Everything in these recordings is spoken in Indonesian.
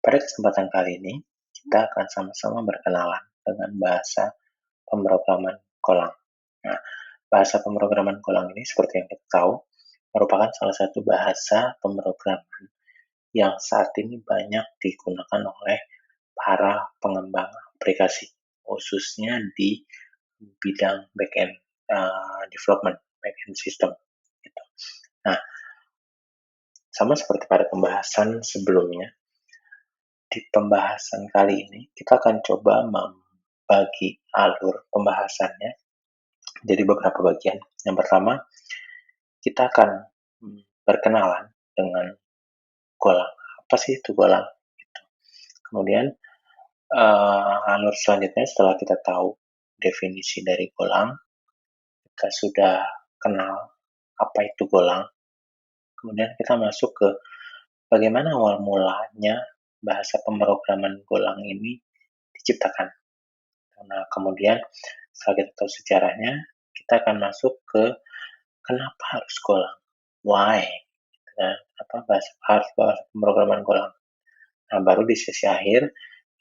Pada kesempatan kali ini, kita akan sama-sama berkenalan dengan bahasa pemrograman Golang. Nah, bahasa pemrograman Golang ini seperti yang kita tahu, merupakan salah satu bahasa pemrograman yang saat ini banyak digunakan oleh para pengembang aplikasi, khususnya di bidang backend development, backend system. Gitu. Nah, sama seperti pada pembahasan sebelumnya, di pembahasan kali ini kita akan coba membagi alur pembahasannya jadi beberapa bagian. Yang pertama, kita akan berkenalan dengan Golang. Apa sih itu Golang? Gitu. Kemudian alur selanjutnya setelah kita tahu definisi dari Golang, kita sudah kenal apa itu Golang. Kemudian kita masuk ke bagaimana awal mulanya bahasa pemrograman Golang ini diciptakan. Nah, kemudian setelah kita tahu sejarahnya, kita akan masuk ke kenapa harus Golang, why, nah, harus bahasa pemrograman Golang. Nah, baru di sesi akhir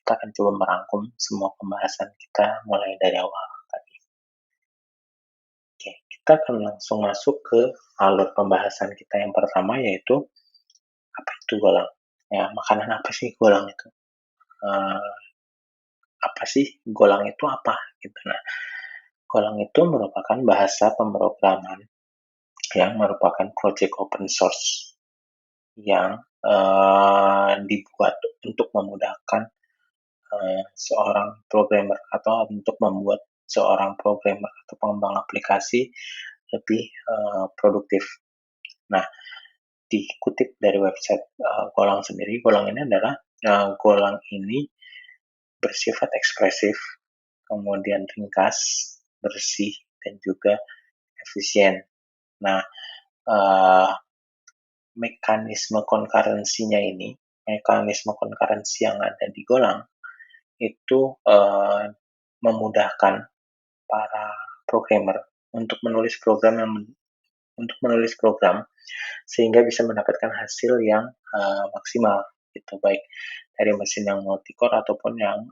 kita akan coba merangkum semua pembahasan kita mulai dari awal tadi. Oke, kita akan langsung masuk ke alur pembahasan kita yang pertama, yaitu apa itu Golang. Ya, makanan apa sih Golang itu? Apa sih Golang itu apa? Gitu. Nah, Golang itu merupakan bahasa pemrograman yang merupakan project open source yang dibuat untuk memudahkan seorang programmer atau untuk membuat seorang programmer atau pengembang aplikasi lebih produktif. Nah, dikutip dari website Golang sendiri, Golang ini adalah Golang ini bersifat ekspresif, kemudian ringkas, bersih, dan juga efisien. Nah, mekanisme konkurensinya ini, mekanisme konkurensi yang ada di Golang itu memudahkan para programmer untuk menulis program sehingga bisa mendapatkan hasil yang maksimal, gitu, baik dari mesin yang multi-core ataupun yang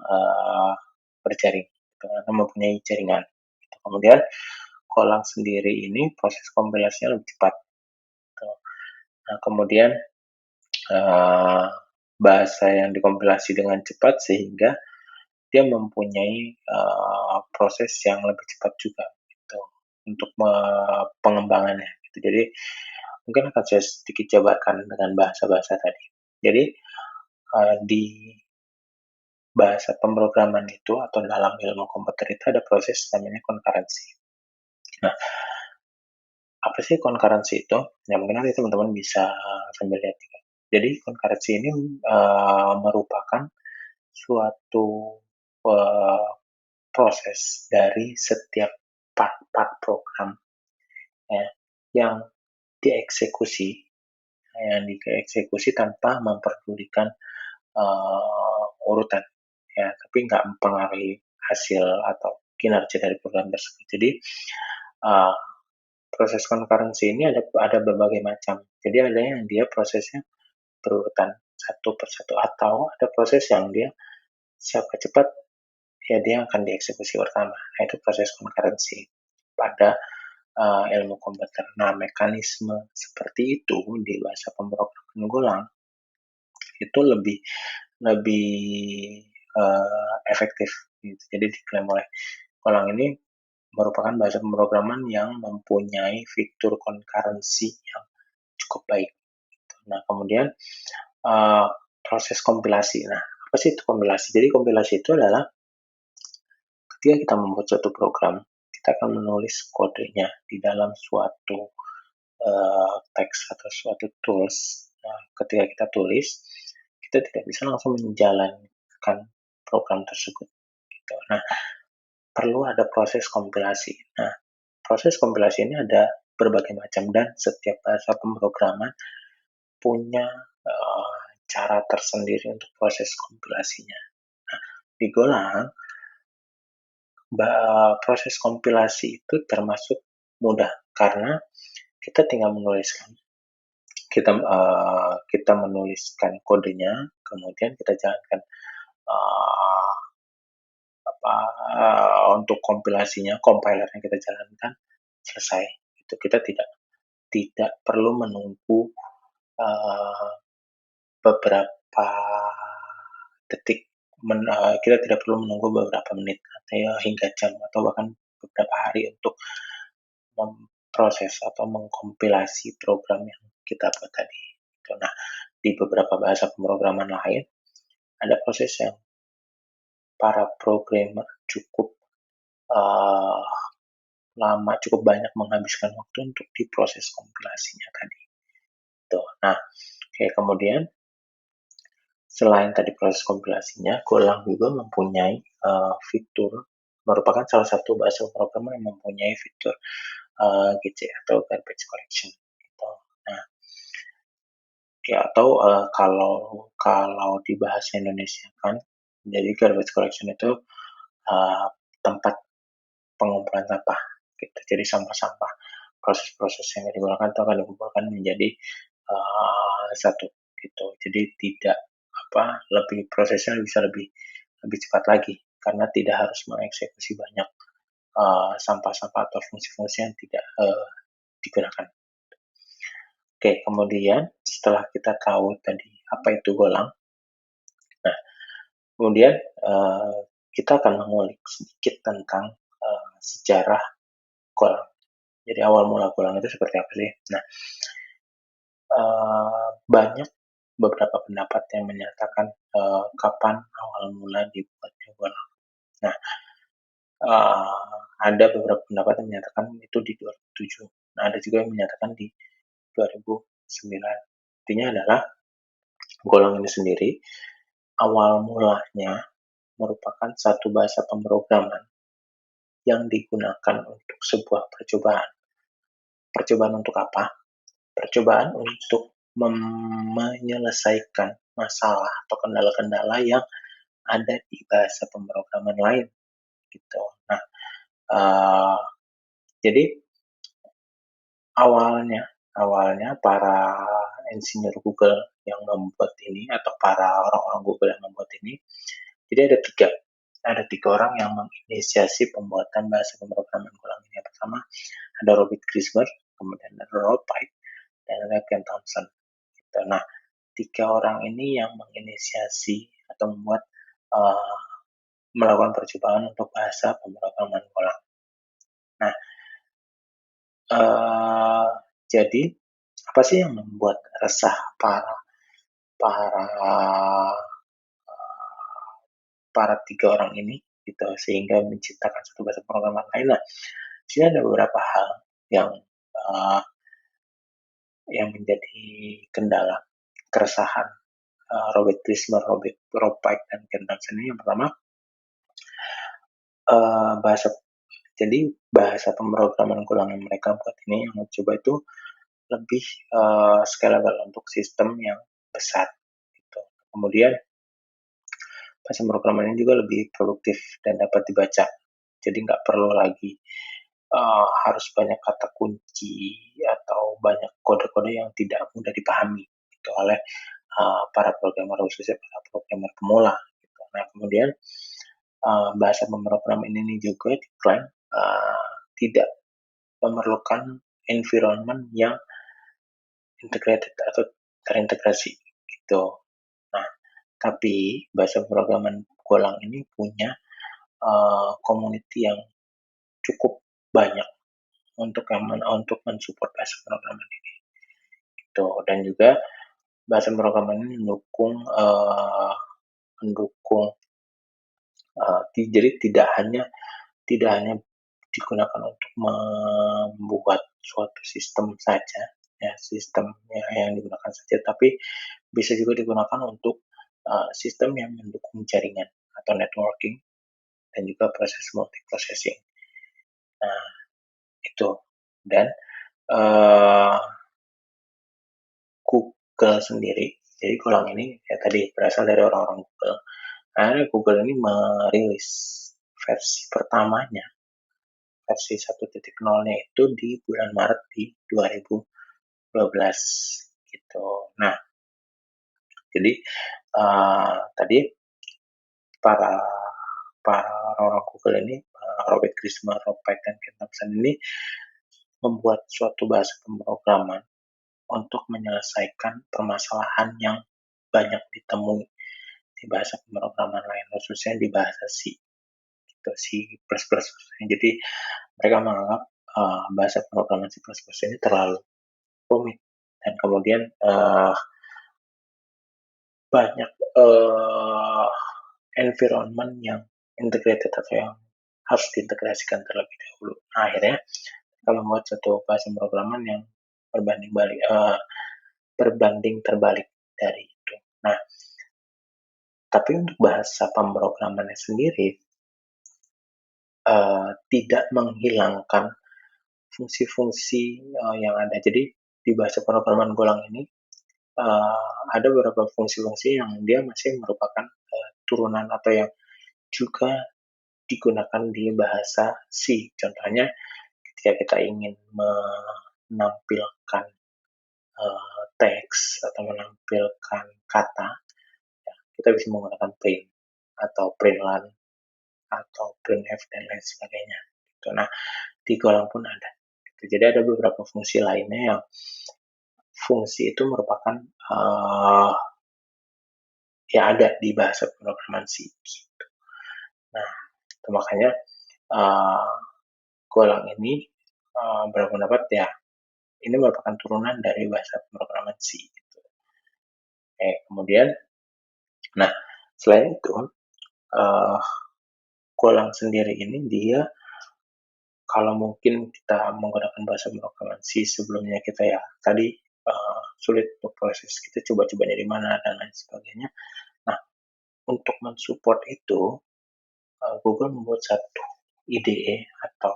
berjaring, gitu, atau mempunyai jaringan. Gitu. Kemudian Golang sendiri ini proses kompilasinya lebih cepat. Gitu. Nah, kemudian bahasa yang dikompilasi dengan cepat sehingga dia mempunyai proses yang lebih cepat juga gitu untuk pengembangannya gitu. Jadi mungkin akan saya sedikit jabarkan dengan bahasa-bahasa tadi. Jadi di bahasa pemrograman itu atau dalam ilmu komputer itu ada proses namanya konkurensi. Nah, apa sih konkurensi itu? Ya mungkin nanti teman-teman bisa sambil lihat juga. Jadi konkurensi ini merupakan suatu proses dari setiap part-part program ya, yang dieksekusi tanpa memperdulikan urutan ya, tapi nggak mempengaruhi hasil atau kinerja dari program tersebut. Jadi proses konkurensi ini ada berbagai macam. Jadi ada yang dia prosesnya berurutan satu persatu, atau ada proses yang dia siapa cepat ya dia akan dieksekusi pertama. Nah, itu proses konkurensi pada ilmu komputer. Nah, mekanisme seperti itu di bahasa pemrograman Golang itu lebih efektif. Gitu. Jadi diklaim oleh Golang ini merupakan bahasa pemrograman yang mempunyai fitur konkurensi yang cukup baik. Nah, kemudian proses kompilasi. Nah, apa sih itu kompilasi? Jadi kompilasi itu adalah ketika kita membuat suatu program, kita akan menulis kodenya di dalam suatu teks atau suatu tools. Nah, ketika kita tulis, kita tidak bisa langsung menjalankan program tersebut. Gitu. Nah, perlu ada proses kompilasi. Nah, proses kompilasi ini ada berbagai macam dan setiap bahasa pemrograman punya cara tersendiri untuk proses kompilasinya. Nah, di Golang proses kompilasi itu termasuk mudah karena kita tinggal menuliskan kita menuliskan kodenya, kemudian kita jalankan uh, untuk kompilasinya, compilernya kita jalankan, selesai. Itu kita tidak perlu menunggu uh, beberapa detik, kita tidak perlu menunggu beberapa menit atau hingga jam atau bahkan beberapa hari untuk memproses atau mengkompilasi program yang kita buat tadi. Nah, di beberapa bahasa pemrograman lain ada proses yang para programmer cukup uh, lama, cukup banyak menghabiskan waktu untuk diproses kompilasinya tadi. Tuh. Nah, kayak kemudian selain tadi proses kompilasinya, Golang juga mempunyai fitur, merupakan salah satu bahasa pemrograman yang mempunyai fitur GC atau garbage collection. Gitu. Nah, ya, atau kalau di bahasa Indonesia kan, jadi garbage collection itu tempat pengumpulan sampah. Gitu. Jadi sampah-sampah, proses-proses yang digunakan itu akan dikumpulkan menjadi satu. Gitu. Jadi tidak lebih prosesnya bisa lebih cepat lagi karena tidak harus mengeksekusi banyak sampah-sampah atau fungsi-fungsi yang tidak digunakan. Oke, kemudian setelah kita tahu tadi apa itu Golang, nah kemudian kita akan mengulik sedikit tentang sejarah Golang. Jadi awal mula Golang itu seperti apa sih? Nah, banyak beberapa pendapat yang menyatakan kapan awal mula dibuatnya Golang. Nah, ada beberapa pendapat yang menyatakan itu di 2007. Nah, ada juga yang menyatakan di 2009. Intinya adalah Golang ini sendiri awal mulanya merupakan satu bahasa pemrograman yang digunakan untuk sebuah percobaan. Percobaan untuk apa? Percobaan untuk menyelesaikan masalah atau kendala-kendala yang ada di bahasa pemrograman lain gitu. Nah, jadi awalnya para insinyur Google yang membuat ini atau para orang-orang Google yang membuat ini, jadi ada tiga orang yang menginisiasi pembuatan bahasa pemrograman Golang ini. Yang pertama ada Robert Grismer, kemudian ada Rob Pike, dan ada Ken Thompson. Gitu. Nah, tiga orang ini yang menginisiasi atau melakukan percobaan untuk bahasa pemrograman Golang. Nah, jadi apa sih yang membuat resah para para tiga orang ini gitu sehingga menciptakan satu bahasa pemrograman lain? Nah, di sini ada beberapa hal yang uh, menjadi kendala, keresahan Robert Grismer, Rob Pike, dan Ken Thompson ini. Yang pertama, bahasa pemrograman Golang yang mereka buat ini yang coba itu lebih scalable untuk sistem yang besar. Gitu. Kemudian bahasa pemrograman ini juga lebih produktif dan dapat dibaca. Jadi nggak perlu lagi harus banyak kata kunci atau banyak kode-kode yang tidak mudah dipahami gitu, oleh para programmer, khususnya para programmer pemula. Gitu. Nah, kemudian bahasa pemrograman ini juga diklaim tidak memerlukan environment yang integrated atau terintegrasi gitu. Nah, tapi bahasa pemrograman Golang ini punya community yang cukup banyak untuk mensupport bahasa pemrograman ini. Gitu. Dan juga bahasa pemrograman ini mendukung jadi tidak hanya digunakan untuk membuat suatu sistem saja, ya sistem yang digunakan saja, tapi bisa juga digunakan untuk sistem yang mendukung jaringan atau networking dan juga proses multiprocessing. Nah, itu. Dan Google sendiri, jadi Golang ini ya tadi berasal dari orang-orang Google. Akhirnya Google ini merilis versi pertamanya, versi 1.0-nya itu di bulan Maret di 2012 gitu. Nah, Jadi tadi para para orang Google ini, Robert Grisman, Rob Python, Ken Thompson ini membuat suatu bahasa pemrograman untuk menyelesaikan permasalahan yang banyak ditemui di bahasa pemrograman lain, khususnya di bahasa C, gitu, C++. Jadi mereka menganggap bahasa pemrograman C++ ini terlalu rumit dan kemudian banyak environment yang integrated atau yang harus diintegrasikan terlebih dahulu. Nah, akhirnya kita membuat satu bahasa pemrograman yang berbanding terbalik dari itu. Nah, tapi untuk bahasa pemrogramannya sendiri tidak menghilangkan fungsi-fungsi yang ada. Jadi di bahasa pemrograman Golang ini ada beberapa fungsi-fungsi yang dia masih merupakan turunan atau yang juga digunakan di bahasa C. Contohnya ketika kita ingin menampilkan teks atau menampilkan kata, ya, kita bisa menggunakan print atau printlan atau printf dan lain sebagainya. Gitu. Nah, di Golang pun ada. Gitu. Jadi ada beberapa fungsi lainnya yang fungsi itu merupakan yang ada di bahasa pemrograman C. Gitu. Nah, itu makanya Golang ini berpendapat ya ini merupakan turunan dari bahasa pemrograman C. Gitu. Kemudian, nah selain itu Golang sendiri ini dia kalau mungkin kita menggunakan bahasa pemrograman C sebelumnya kita ya tadi sulit untuk proses kita coba-coba dari mana dan lain sebagainya. Nah, untuk mensupport itu Google membuat satu IDE atau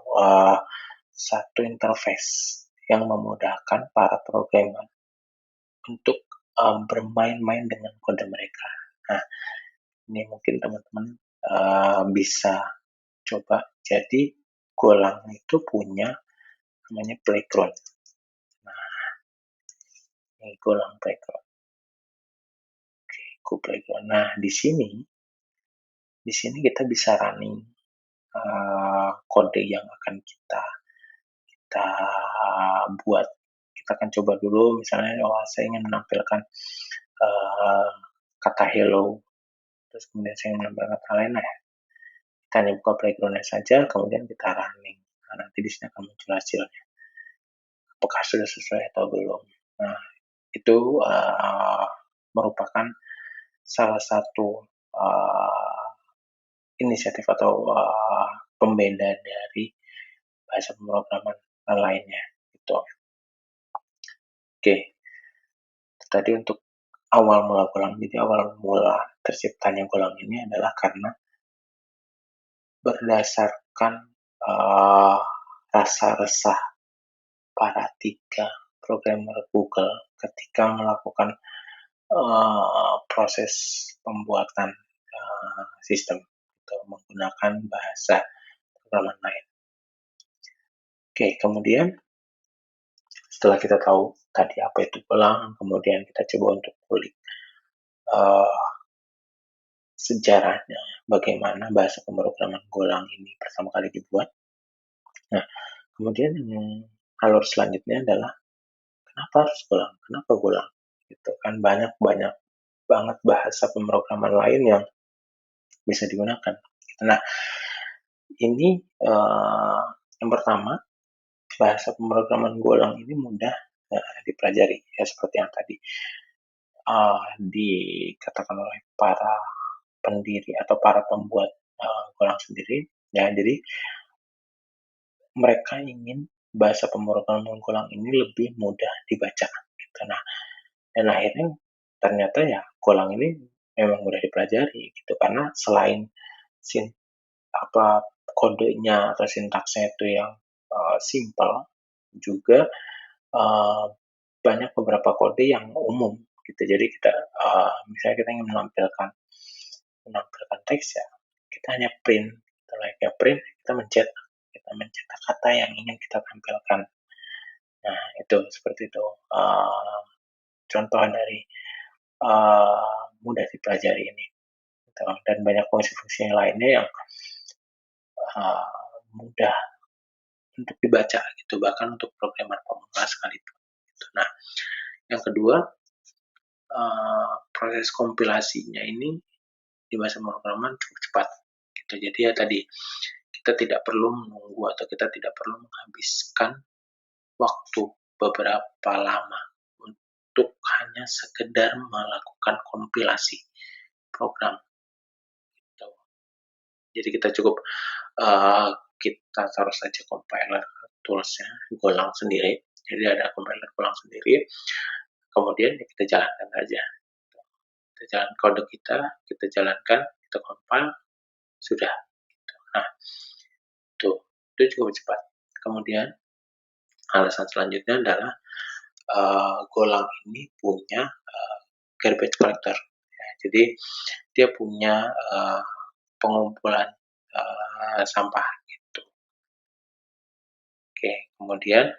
satu interface yang memudahkan para programmer untuk bermain-main dengan kode mereka. Nah, ini mungkin teman-teman bisa coba. Jadi Golang itu punya namanya playground. Nah, ini Golang playground. Oke, Go playground. Nah, di sini kita bisa running kode yang akan kita buat. Kita akan coba dulu, misalnya, saya ingin menampilkan kata hello, terus kemudian saya menampilkan kata lain, nah, kita hanya buka playground-nya saja, kemudian kita running. Nah, nanti di sini akan muncul hasilnya. Apakah sudah sesuai atau belum? Nah, itu merupakan salah satu inisiatif atau pembeda dari bahasa pemrograman lainnya. Gitu. Oke, tadi untuk awal mula Golang. Jadi awal mula terciptanya Golang ini adalah karena berdasarkan rasa resah para 3 programmer Google ketika melakukan proses pembuatan sistem atau menggunakan bahasa pemrograman lain. Oke, kemudian setelah kita tahu tadi apa itu Golang, kemudian kita coba untuk kulik sejarahnya, bagaimana bahasa pemrograman Golang ini pertama kali dibuat. Nah, kemudian alur selanjutnya adalah kenapa harus Golang? Kenapa Golang? Gitu kan banyak banget bahasa pemrograman lain yang bisa digunakan. Nah, ini yang pertama bahasa pemrograman Golang ini mudah dipelajari ya seperti yang tadi dikatakan oleh para pendiri atau para pembuat Golang sendiri ya. Jadi mereka ingin bahasa pemrograman Golang ini lebih mudah dibaca gitu. Nah, dan akhirnya ternyata ya Golang ini memang mudah dipelajari gitu karena selain kodenya atau sintaksnya itu yang simple, juga banyak beberapa kode yang umum gitu. Jadi kita misalnya kita ingin menampilkan teks ya, kita hanya print, kita print, kita mencetak kata yang ingin kita tampilkan. Nah, itu seperti itu contoh dari mudah dipelajari ini. Gitu. Dan banyak fungsi-fungsi lainnya yang mudah untuk dibaca gitu, bahkan untuk programmer pemula sekalipun. Gitu. Nah, yang kedua, proses kompilasinya ini di bahasa pemrograman cukup cepat. Gitu. Jadi ya tadi kita tidak perlu menunggu atau kita tidak perlu menghabiskan waktu beberapa lama untuk hanya sekedar melakukan kompilasi program. Gitu. Jadi kita cukup kita taruh saja compiler toolsnya Golang sendiri. Jadi ada compiler Golang sendiri. Kemudian kita jalankan saja. Kita jalankan kode kita jalankan, kita compile, sudah. Nah, itu cukup cepat. Kemudian alasan selanjutnya adalah Golang ini punya garbage collector. Ya, jadi dia punya pengumpulan sampah gitu. Oke, kemudian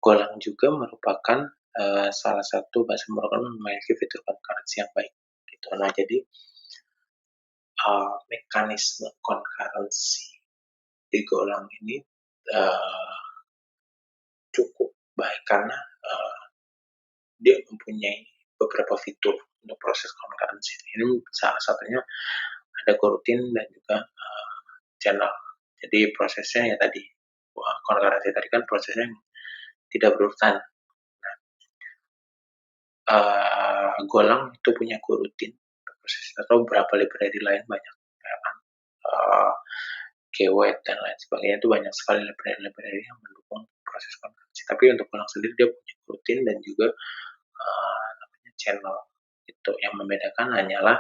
Golang juga merupakan salah satu bahasa pemrograman memiliki fitur concurrency yang baik. Gitu. Nah, jadi mekanisme concurrency di Golang ini cukup baik karena dia mempunyai beberapa fitur untuk proses concurrency. Ini salah satunya ada coroutine dan juga channel. Jadi prosesnya ya tadi, concurrency tadi kan prosesnya tidak berurutan. Golang itu punya coroutine proses atau beberapa library lain banyak ya kan, Kwet dan lain sebagainya, itu banyak sekali library yang mendukung proses concurrency. Tapi untuk Golang sendiri dia punya coroutine dan juga namanya channel. Itu yang membedakan hanyalah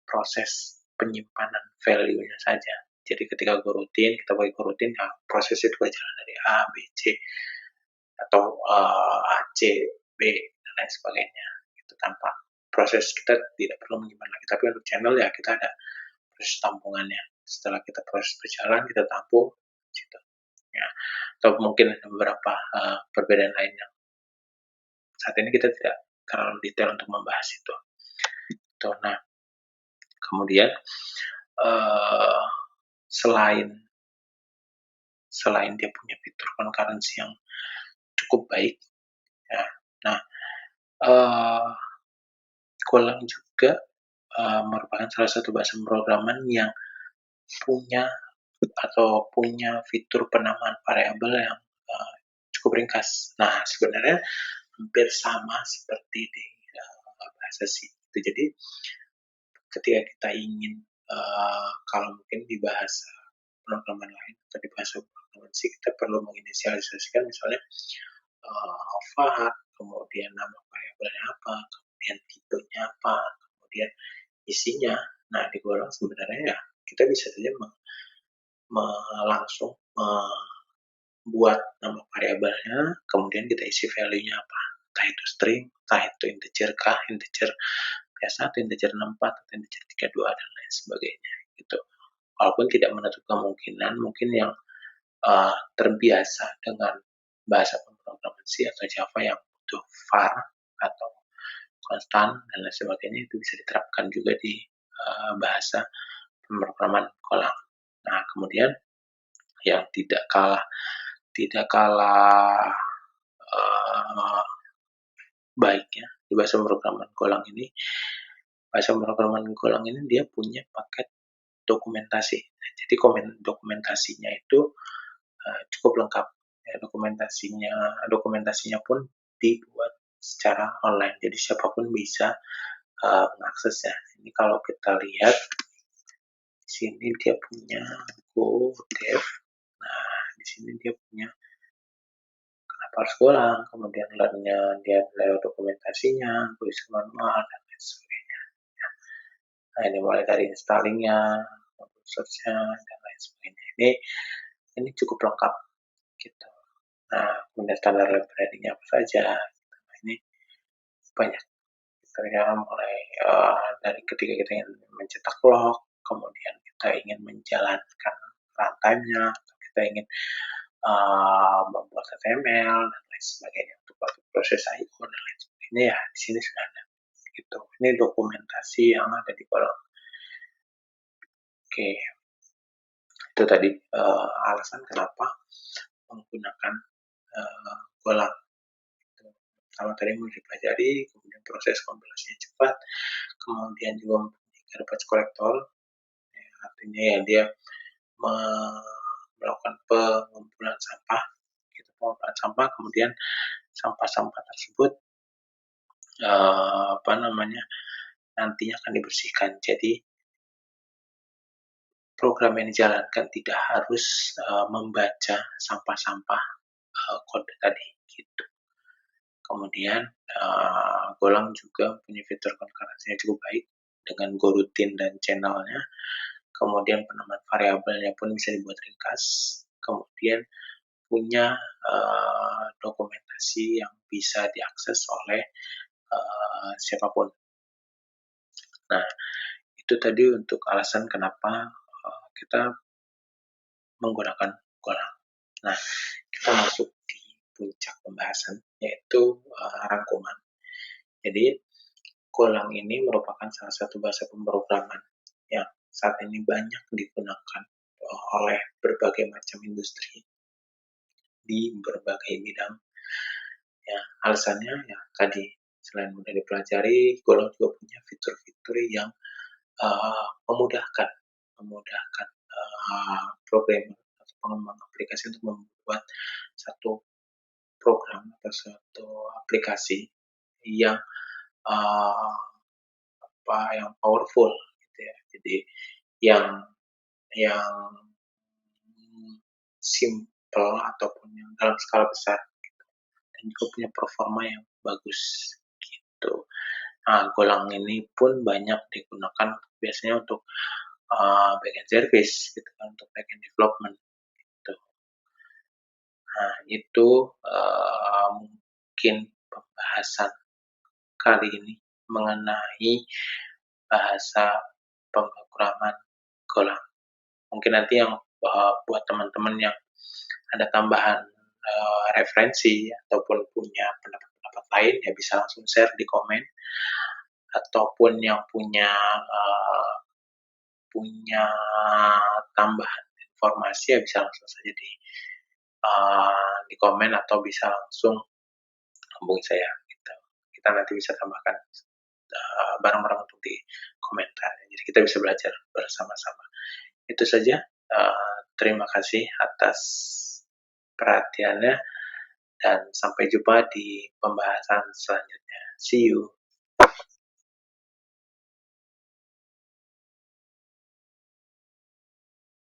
proses penyimpanan value-nya saja. Jadi ketika coroutine, kita pakai coroutine, ya proses itu berjalan dari A, B, C, atau A, C, B, dan lain sebagainya. Itu tanpa proses kita tidak perlu menyimpan lagi. Tapi untuk channel ya kita ada proses tampungannya. Setelah kita proses berjalan, kita tampung, gitu. Ya. Atau mungkin ada beberapa perbedaan lain yang saat ini kita tidak terlalu detail untuk membahas itu. Nah, kemudian selain dia punya fitur concurrency yang cukup baik, ya. Nah, Golang juga merupakan salah satu bahasa pemrograman yang punya fitur penamaan variabel yang cukup ringkas. Nah, sebenarnya hampir sama seperti di bahasa C. Jadi ketika kita ingin kalau mungkin di bahasa pemrograman lain atau di bahasa pemrograman C, kita perlu menginisialisasikan misalnya var, kemudian nama variabelnya apa, kemudian tipenya apa, kemudian isinya. Nah, di Golang sebenarnya ya kita bisa saja langsung buat nama variabelnya, kemudian kita isi value-nya apa. Entah itu string, entah itu integer kah, integer biasa atau integer 64 atau integer 32 dan lain sebagainya gitu. Walaupun tidak menutup kemungkinan mungkin yang terbiasa dengan bahasa pemrograman C atau Java yang butuh var atau konstan dan lain sebagainya, itu bisa diterapkan juga di bahasa pemrograman Golang. Nah, kemudian yang tidak kalah baiknya di bahasa pemrograman Golang ini, dia punya paket dokumentasi. Jadi dokumentasinya itu cukup lengkap. Ya, dokumentasinya pun dibuat secara online. Jadi siapapun bisa mengaksesnya. Ini kalau kita lihat di sini dia punya Go Dev. Nah, di sini dia punya kenapa harus Golang, kemudian learn-nya dia lewat dokumentasinya, tulis manual dan lain sebagainya. Nah, ini mulai dari installing-nya, search-nya dan lain sebagainya. Ini cukup lengkap gitu. Nah, kemudian standar library-nya apa saja. Nah, ini banyak. Misalnya mulai dari ketika kita ingin mencetak log, kemudian kita ingin menjalankan runtime-nya, atau kita ingin membuat HTML dan lain sebagainya, untuk proses I/O dan lain sebagainya ya di sini sudah ada. Gitu. Ini dokumentasi yang ada di kolom. Oke, itu tadi alasan kenapa menggunakan Golang. Pertama tadi mau dipelajari, kemudian proses kompilasinya cepat, kemudian juga mempunyai garbage collector, ya, artinya ya dia melakukan pengumpulan sampah, gitu, pengumpulan sampah, kemudian sampah-sampah tersebut nantinya akan dibersihkan. Jadi program yang dijalankan tidak harus membaca sampah-sampah kode tadi, gitu. Kemudian Golang juga punya fitur concurrency yang cukup baik dengan goroutine dan channelnya. Kemudian penamaan variabelnya pun bisa dibuat ringkas. Kemudian punya dokumentasi yang bisa diakses oleh siapapun. Nah, itu tadi untuk alasan kenapa kita menggunakan Golang. Nah, kita masuk di puncak pembahasan, yaitu rangkuman. Jadi, Golang ini merupakan salah satu bahasa pemrograman yang saat ini banyak digunakan oleh berbagai macam industri di berbagai bidang. Ya, alasannya ya tadi, selain mudah dipelajari, Golang juga punya fitur-fitur yang memudahkan programmer atau pengembang aplikasi untuk membuat satu program atau suatu aplikasi yang yang powerful, gitu ya. Jadi yang simple ataupun yang dalam skala besar, gitu. Dan juga punya performa yang bagus, gitu. Nah, Golang ini pun banyak digunakan biasanya untuk backend service, gitu kan, untuk backend development, gitu. Nah, itu mungkin pembahasan kali ini mengenai bahasa pemrograman Golang. Mungkin nanti yang buat teman-teman yang ada tambahan referensi ataupun punya pendapat-pendapat lain, ya bisa langsung share di komen, ataupun yang punya tambahan informasi ya bisa langsung saja di komen atau bisa langsung hubungi saya, gitu. Kita nanti bisa tambahkan barang-barang untuk di komentar. Jadi kita bisa belajar bersama-sama. Itu saja. Terima kasih atas perhatiannya dan sampai jumpa di pembahasan selanjutnya. See you.